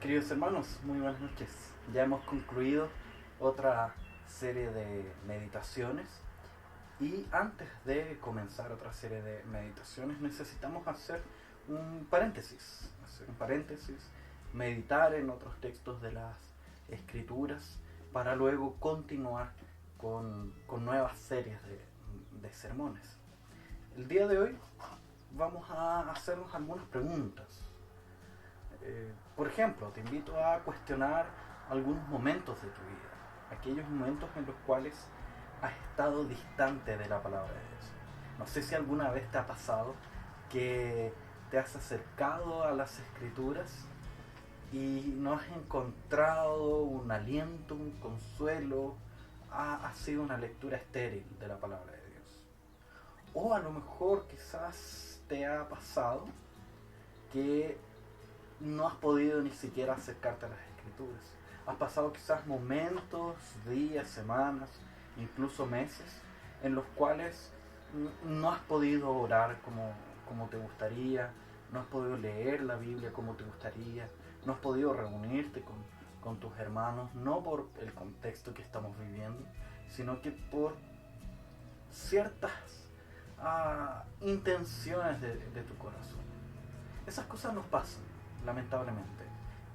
Queridos hermanos, muy buenas noches. Ya hemos concluido otra serie de meditaciones y antes de comenzar otra serie de meditaciones necesitamos hacer un paréntesis, meditar en otros textos de las escrituras para luego continuar con nuevas series de sermones. El día de hoy vamos a hacernos algunas preguntas. Por ejemplo, te invito a cuestionar algunos momentos de tu vida, aquellos momentos en los cuales has estado distante de la palabra de Dios. No sé si alguna vez te ha pasado que te has acercado a las escrituras y no has encontrado un aliento, un consuelo, ha sido una lectura estéril de la palabra de Dios. O a lo mejor quizás te ha pasado que no has podido ni siquiera acercarte a las escrituras. Has pasado quizás momentos, días, semanas, incluso meses, en los cuales no has podido orar como te gustaría, no has podido leer la Biblia como te gustaría, no has podido reunirte con tus hermanos, no por el contexto que estamos viviendo, sino que por ciertas intenciones de tu corazón. Esas cosas nos pasan, lamentablemente.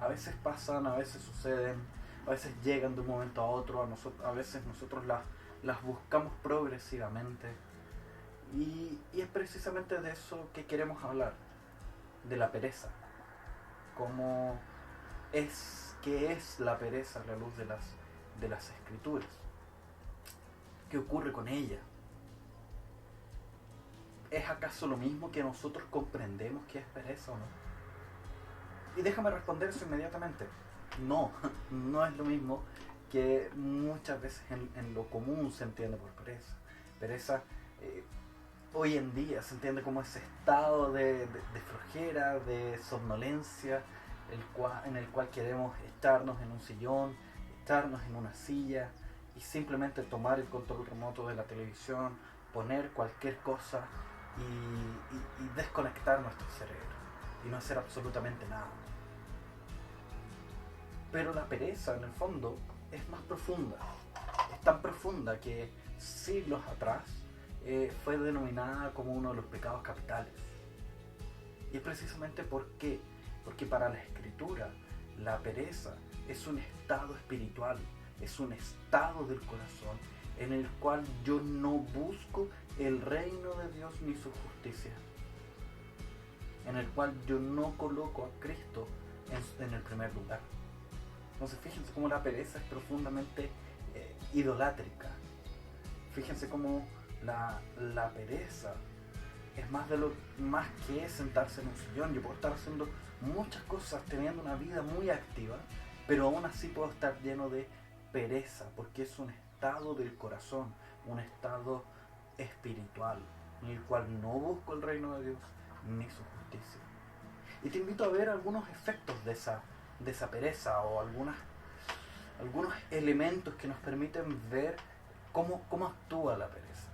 A veces pasan, a veces suceden, a veces llegan de un momento a otro, a veces nosotros las buscamos progresivamente. Y es precisamente de eso que queremos hablar, de la pereza. Cómo qué es la pereza a la luz de las escrituras. ¿Qué ocurre con ella? ¿Es acaso lo mismo que nosotros comprendemos que es pereza o no? Y déjame responder eso inmediatamente. No, no es lo mismo que muchas veces en lo común se entiende por pereza. Pereza hoy en día se entiende como ese estado de flojera, de somnolencia, en el cual queremos echarnos en un sillón, echarnos en una silla y simplemente tomar el control remoto de la televisión, poner cualquier cosa y desconectar nuestro cerebro y no hacer absolutamente nada. Pero la pereza, en el fondo, es más profunda. Es tan profunda que siglos atrás fue denominada como uno de los pecados capitales. Y es precisamente porque para la Escritura la pereza es un estado espiritual, es un estado del corazón en el cual yo no busco el reino de Dios ni su justicia, en el cual yo no coloco a Cristo en el primer lugar. Entonces fíjense cómo la pereza es profundamente idolátrica. Fíjense cómo la pereza es más que sentarse en un sillón. Yo puedo estar haciendo muchas cosas, teniendo una vida muy activa, pero aún así puedo estar lleno de pereza, porque es un estado del corazón, un estado espiritual, en el cual no busco el reino de Dios ni su justicia. Y te invito a ver algunos efectos de esa pereza o algunos elementos que nos permiten ver cómo actúa la pereza,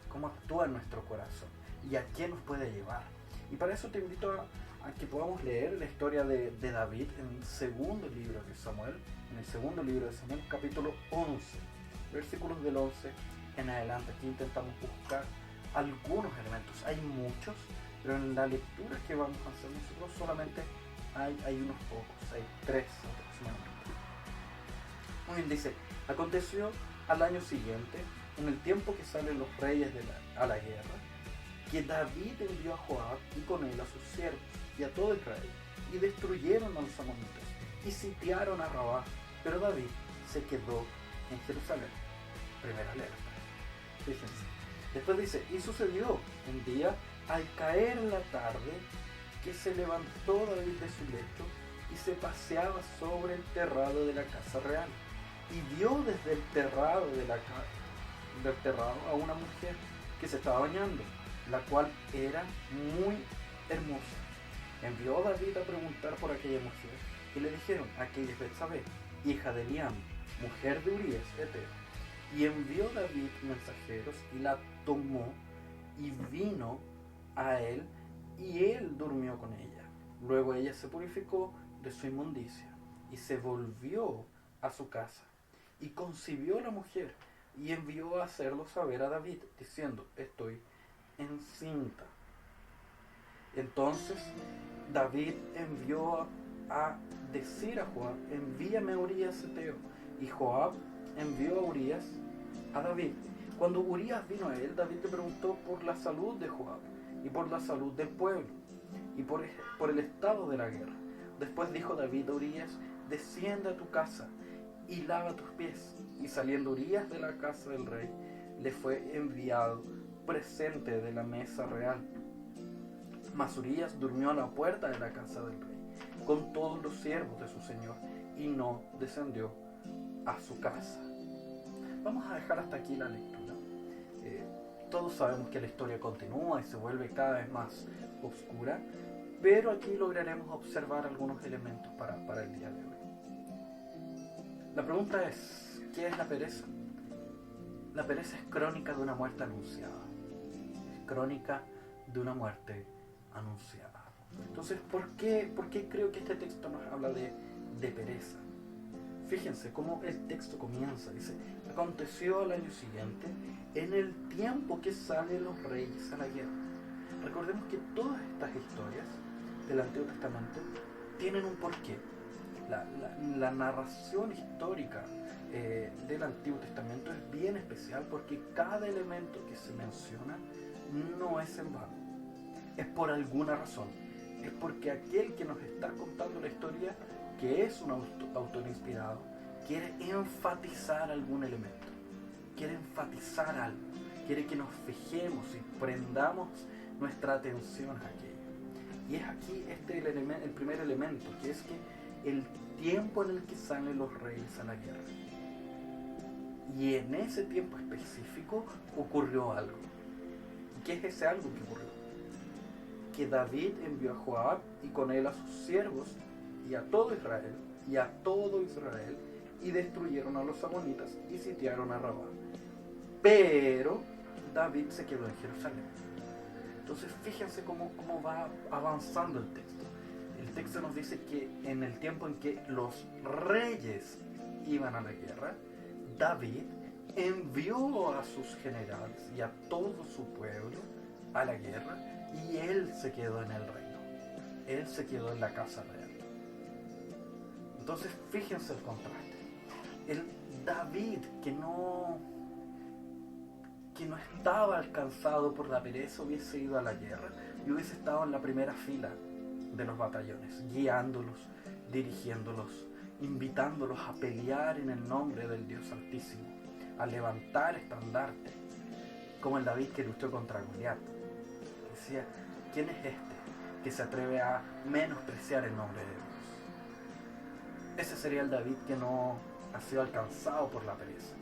cómo actúa en nuestro corazón y a qué nos puede llevar. Y para eso te invito a que podamos leer la historia de David en el segundo libro de Samuel, capítulo 11, versículos del 11 en adelante. Aquí intentamos buscar algunos elementos, hay muchos, pero en la lectura que vamos a hacer nosotros solamente hay unos pocos, hay 3 aproximadamente. Muy bien, dice: aconteció al año siguiente, en el tiempo que salen los reyes a la guerra, que David envió a Joab y con él a sus siervos y a todo Israel, y destruyeron a los amonitas y sitiaron a Rabá, pero David se quedó en Jerusalén. Primera alerta. Fíjense. Después dice: y sucedió un día, al caer la tarde, que se levantó David de su lecho y se paseaba sobre el terrado de la casa real, y vio desde el terrado a una mujer que se estaba bañando, la cual era muy hermosa. Envió a David a preguntar por aquella mujer, y le dijeron: aquella es Betsabé, hija de Eliam, mujer de Urías Eteo. Y envió David mensajeros y la tomó y vino a él, y él durmió con ella. Luego ella se purificó de su inmundicia. y se volvió a su casa y concibió la mujer y envió a hacerlo saber a David, diciendo: estoy encinta. Entonces David envió a decir a Joab: envíame a Urías Eteo. Y Joab envió a Urías a David. Cuando Urías vino a él, David le preguntó por la salud de Joab y por la salud del pueblo y por el estado de la guerra. Después dijo David a Urías: desciende a tu casa y lava tus pies. Y saliendo Urías de la casa del rey, le fue enviado presente de la mesa real. Mas Urías durmió a la puerta de la casa del rey, con todos los siervos de su señor, y no descendió a su casa. Vamos a dejar hasta aquí la lectura. Todos sabemos que la historia continúa y se vuelve cada vez más oscura, pero aquí lograremos observar algunos elementos para el día de hoy. La pregunta es: ¿qué es la pereza? La pereza es crónica de una muerte anunciada. Es crónica de una muerte anunciada. Entonces, ¿por qué creo que este texto nos habla de pereza? Fíjense cómo el texto comienza. Dice: aconteció al año siguiente, en el tiempo que salen los reyes a la guerra. Recordemos que todas estas historias del Antiguo Testamento tienen un porqué. La narración histórica del Antiguo Testamento es bien especial, porque cada elemento que se menciona no es en vano. Es por alguna razón. Es porque aquel que nos está contando la historia, que es un autor inspirado, quiere enfatizar algún elemento, quiere enfatizar algo, quiere que nos fijemos y prendamos nuestra atención a aquello. Y es aquí el primer elemento, que es que el tiempo en el que salen los reyes a la guerra. Y en ese tiempo específico ocurrió algo. ¿Qué es ese algo que ocurrió? Que David envió a Joab y con él a sus siervos y a todo Israel, y destruyeron a los amonitas y sitiaron a Rabá. Pero David se quedó en Jerusalén. Entonces fíjense cómo va avanzando el texto. El texto nos dice que en el tiempo en que los reyes iban a la guerra, David envió a sus generales y a todo su pueblo a la guerra, y él se quedó en el reino. Él se quedó en la casa real. Entonces fíjense el contraste. El David que no estaba alcanzado por la pereza hubiese ido a la guerra y hubiese estado en la primera fila de los batallones, guiándolos, dirigiéndolos, invitándolos a pelear en el nombre del Dios Altísimo, a levantar estandarte, como el David que luchó contra Goliat. Decía: ¿quién es este que se atreve a menospreciar el nombre de Dios? Ese sería el David que no ha sido alcanzado por la pereza.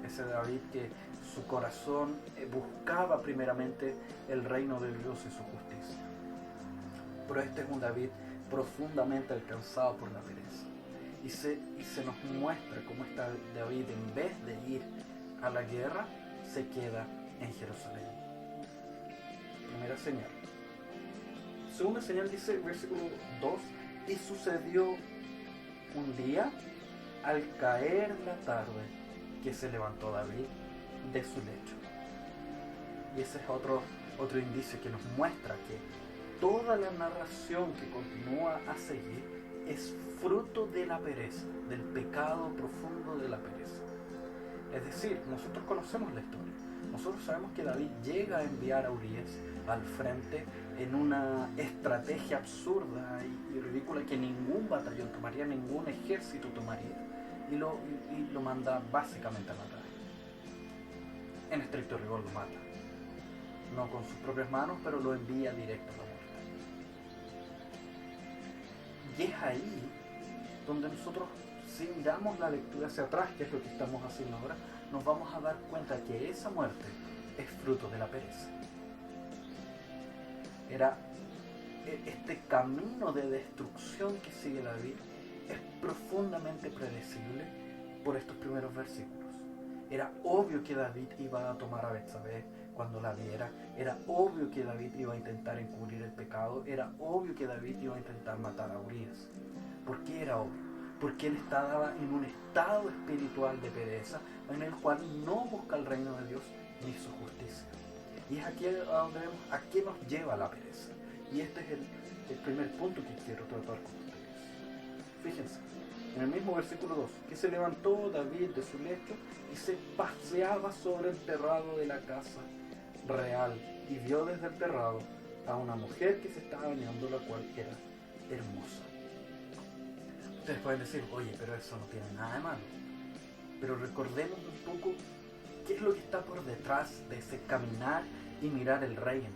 Ese David que su corazón buscaba primeramente el reino de Dios y su justicia. Pero este es un David profundamente alcanzado por la pereza. Y se nos muestra cómo está David, en vez de ir a la guerra, se queda en Jerusalén. Primera señal. Segunda señal dice, versículo 2: y sucedió un día, al caer la tarde, que se levantó David de su lecho. Y ese es otro indicio que nos muestra que toda la narración que continúa a seguir es fruto de la pereza, del pecado profundo de la pereza. Es decir, nosotros conocemos la historia. Nosotros sabemos que David llega a enviar a Urías al frente en una estrategia absurda y ridícula que ningún batallón tomaría, ningún ejército tomaría, y lo manda básicamente a matar. En estricto rigor lo mata. No con sus propias manos, pero lo envía directo a la muerte. Y es ahí donde nosotros, si miramos la lectura hacia atrás, que es lo que estamos haciendo ahora, nos vamos a dar cuenta que esa muerte es fruto de la pereza. Era este camino de destrucción que sigue David es profundamente predecible por estos primeros versículos. Era obvio que David iba a tomar a Betsabé cuando la viera, era obvio que David iba a intentar encubrir el pecado, era obvio que David iba a intentar matar a Urías. ¿Por qué era obvio? porque él estaba en un estado espiritual de pereza en el cual no busca el reino de Dios ni su justicia. Y es aquí a donde vemos a qué nos lleva la pereza. Y este es el primer punto que quiero tratar con ustedes. Fíjense, en el mismo versículo 2, que se levantó David de su lecho y se paseaba sobre el terrado de la casa real y vio desde el terrado a una mujer que se estaba bañando, la cual era hermosa. Ustedes pueden decir, oye, pero eso no tiene nada de malo. Pero recordemos un poco qué es lo que está por detrás de ese caminar y mirar el reino.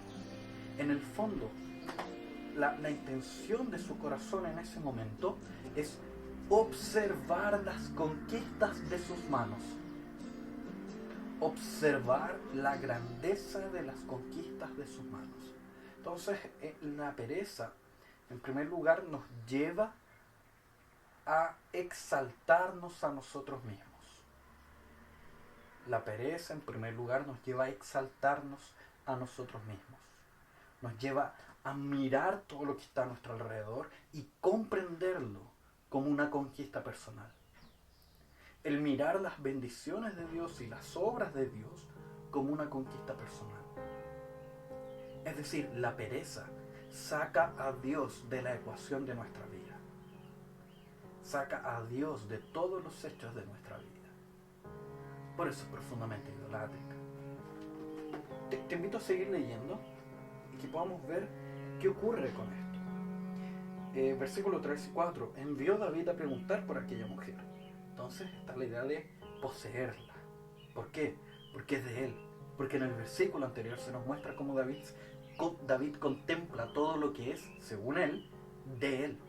En el fondo, la intención de su corazón en ese momento es observar las conquistas de sus manos. Observar la grandeza de las conquistas de sus manos. Entonces, la pereza, en primer lugar, nos lleva a exaltarnos a nosotros mismos. La pereza, en primer lugar, nos lleva a exaltarnos a nosotros mismos. Nos lleva a mirar todo lo que está a nuestro alrededor y comprenderlo como una conquista personal. El mirar las bendiciones de Dios y las obras de Dios como una conquista personal. Es decir, la pereza saca a Dios de la ecuación de nuestra vida. Saca a Dios de todos los hechos de nuestra vida. Por eso es profundamente idolátrica. Te invito a seguir leyendo y que podamos ver qué ocurre con esto. Versículo 3 y 4. Envió David a preguntar por aquella mujer. Entonces está la idea de poseerla. ¿Por qué? Porque es de él. Porque en el versículo anterior se nos muestra cómo David contempla todo lo que es, según él, de él,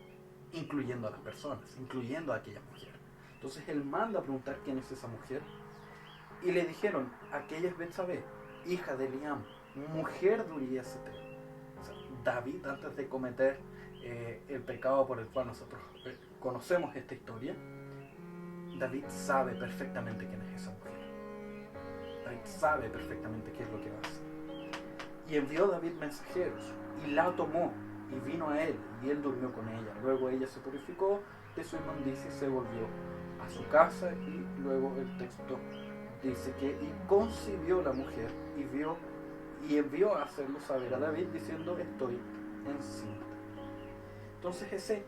incluyendo a las personas, incluyendo a aquella mujer. Entonces él manda a preguntar quién es esa mujer. Y le dijeron, aquella es Betsabé, hija de Eliam, mujer de Urías Eteo. O sea, David, antes de cometer el pecado por el cual nosotros conocemos esta historia, David sabe perfectamente quién es esa mujer. David sabe perfectamente qué es lo que va a hacer. Y envió David mensajeros, y la tomó, y vino a él, y él durmió con ella. Luego ella se purificó de su inmundicia y se volvió a su casa, y luego el texto dice que y concibió la mujer y envió a hacerlo saber a David diciendo estoy encinta. Entonces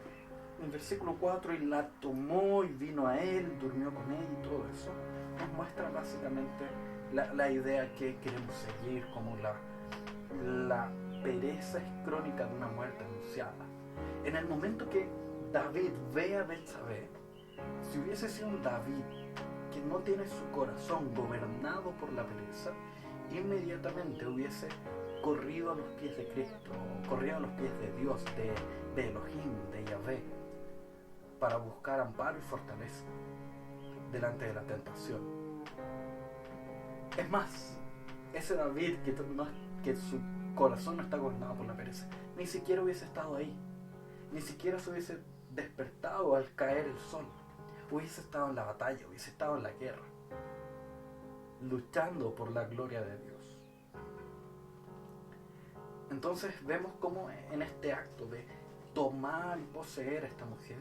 en versículo 4, y la tomó y vino a él, durmió con él y todo eso, nos muestra básicamente la idea que queremos seguir como la pereza es crónica de una muerte anunciada. En el momento que David ve a Betsabé, si hubiese sido un David que no tiene su corazón gobernado por la pereza, inmediatamente hubiese corrido a los pies de Cristo, corrido a los pies de Dios, de Elohim, de Yahvé, para buscar amparo y fortaleza delante de la tentación. Es más, ese David que su corazón no está gobernado por la pereza, ni siquiera hubiese estado ahí, ni siquiera se hubiese despertado al caer el sol. Hubiese estado en la batalla, hubiese estado en la guerra, luchando por la gloria de Dios. Entonces vemos cómo en este acto de tomar y poseer a esta mujer,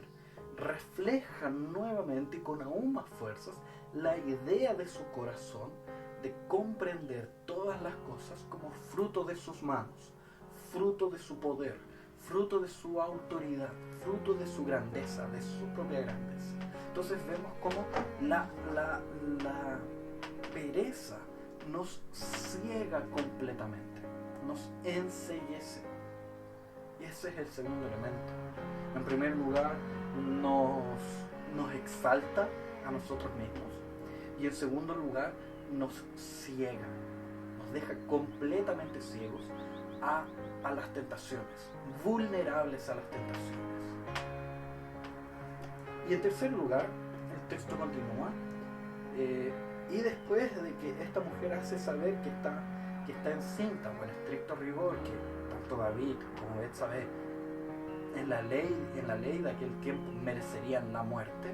refleja nuevamente y con aún más fuerzas la idea de su corazón de comprender todas las cosas como fruto de sus manos, fruto de su poder, fruto de su autoridad, fruto de su grandeza, de su propia grandeza. Entonces vemos cómo la pereza nos ciega completamente, nos enceguece. Y ese es el segundo elemento. En primer lugar, nos exalta a nosotros mismos. Y en segundo lugar, nos ciega, nos deja completamente ciegos a las tentaciones, vulnerables a las tentaciones. Y en tercer lugar, el texto continúa, y después de que esta mujer hace saber que está encinta, o en estricto rigor, que tanto David como Betsabé en la ley de aquel tiempo merecerían la muerte,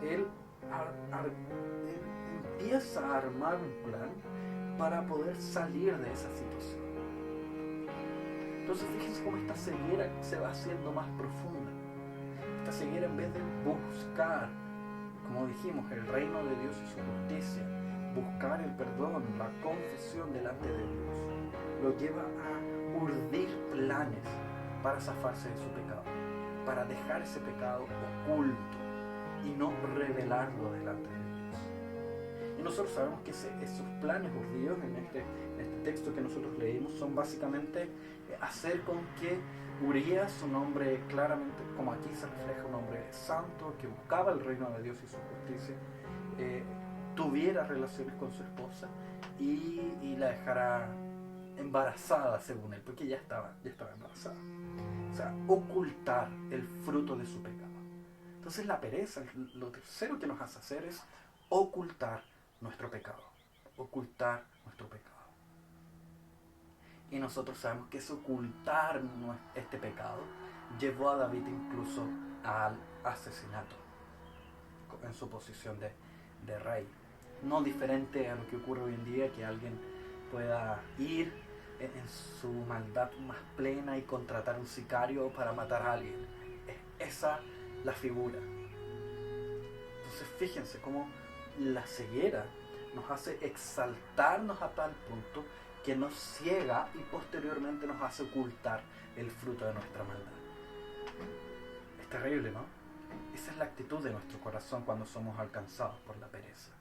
él empieza a armar un plan para poder salir de esa situación. Entonces fíjense cómo esta ceguera se va haciendo más profunda. Esta ceguera, en vez de buscar, como dijimos, el reino de Dios y su justicia, buscar el perdón, la confesión delante de Dios, lo lleva a urdir planes para zafarse de su pecado, para dejar ese pecado oculto y no revelarlo delante de Dios. Y nosotros sabemos que esos planes urdidos en este texto que nosotros leímos son básicamente hacer con que Urías, un hombre claramente, como aquí se refleja, un hombre santo que buscaba el reino de Dios y su justicia, tuviera relaciones con su esposa y la dejara embarazada, según él, porque ya estaba embarazada. O sea, ocultar el fruto de su pecado. Entonces la pereza, lo tercero que nos hace hacer es ocultar nuestro pecado. Ocultar nuestro pecado. Y nosotros sabemos que ese ocultar este pecado llevó a David incluso al asesinato en su posición de rey. No diferente a lo que ocurre hoy en día, que alguien pueda ir en su maldad más plena y contratar un sicario para matar a alguien. Es esa la figura. Entonces fíjense cómo la ceguera nos hace exaltarnos a tal punto que nos ciega y posteriormente nos hace ocultar el fruto de nuestra maldad. Es terrible, ¿no? Esa es la actitud de nuestro corazón cuando somos alcanzados por la pereza.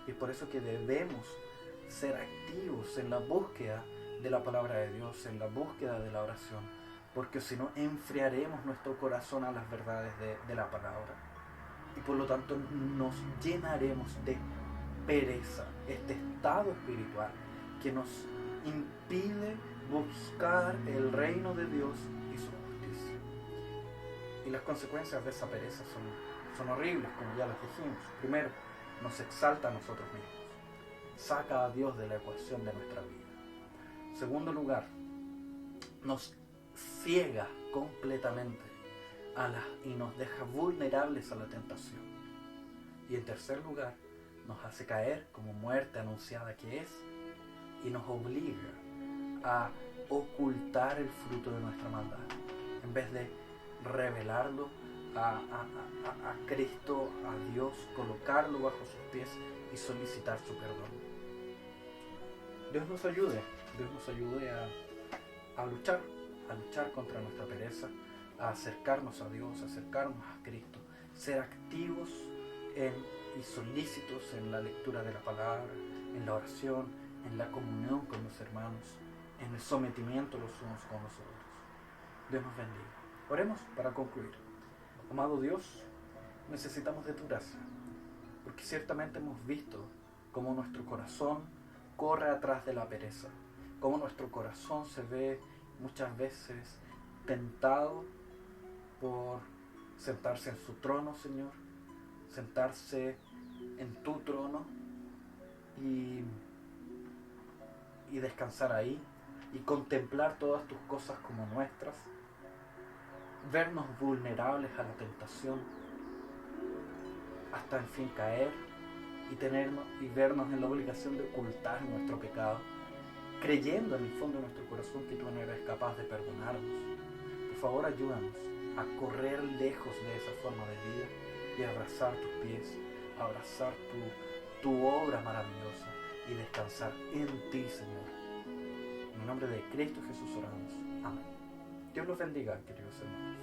Y es por eso que debemos ser activos en la búsqueda de la palabra de Dios, en la búsqueda de la oración, porque si no enfriaremos nuestro corazón a las verdades de la palabra y por lo tanto nos llenaremos de pereza, este estado espiritual que nos impide buscar el reino de Dios y su justicia. Y las consecuencias de esa pereza son horribles, como ya les dijimos. Primero, nos exalta a nosotros mismos, saca a Dios de la ecuación de nuestra vida. En segundo lugar, nos ciega completamente y nos deja vulnerables a la tentación. Y en tercer lugar, nos hace caer como muerte anunciada que es y nos obliga a ocultar el fruto de nuestra maldad en vez de revelarlo a Cristo, a Dios, colocarlo bajo sus pies y solicitar su perdón. Dios nos ayude a luchar contra nuestra pereza, a acercarnos a Dios, a acercarnos a Cristo, ser activos y solícitos en la lectura de la palabra, en la oración, en la comunión con los hermanos, en el sometimiento los unos con los otros. Dios nos bendiga. Oremos para concluir. Amado Dios, necesitamos de tu gracia, porque ciertamente hemos visto cómo nuestro corazón corre atrás de la pereza, cómo nuestro corazón se ve muchas veces tentado por sentarse en su trono, Señor, sentarse en tu trono y descansar ahí y contemplar todas tus cosas como nuestras, vernos vulnerables a la tentación hasta en fin caer y vernos en la obligación de ocultar nuestro pecado, creyendo en el fondo de nuestro corazón que tú no eres capaz de perdonarnos. Por favor, ayúdanos a correr lejos de esa forma de vida y abrazar tus pies, abrazar tu obra maravillosa y descansar en ti, Señor. En el nombre de Cristo Jesús oramos. Amén. Dios los bendiga, queridos hermanos.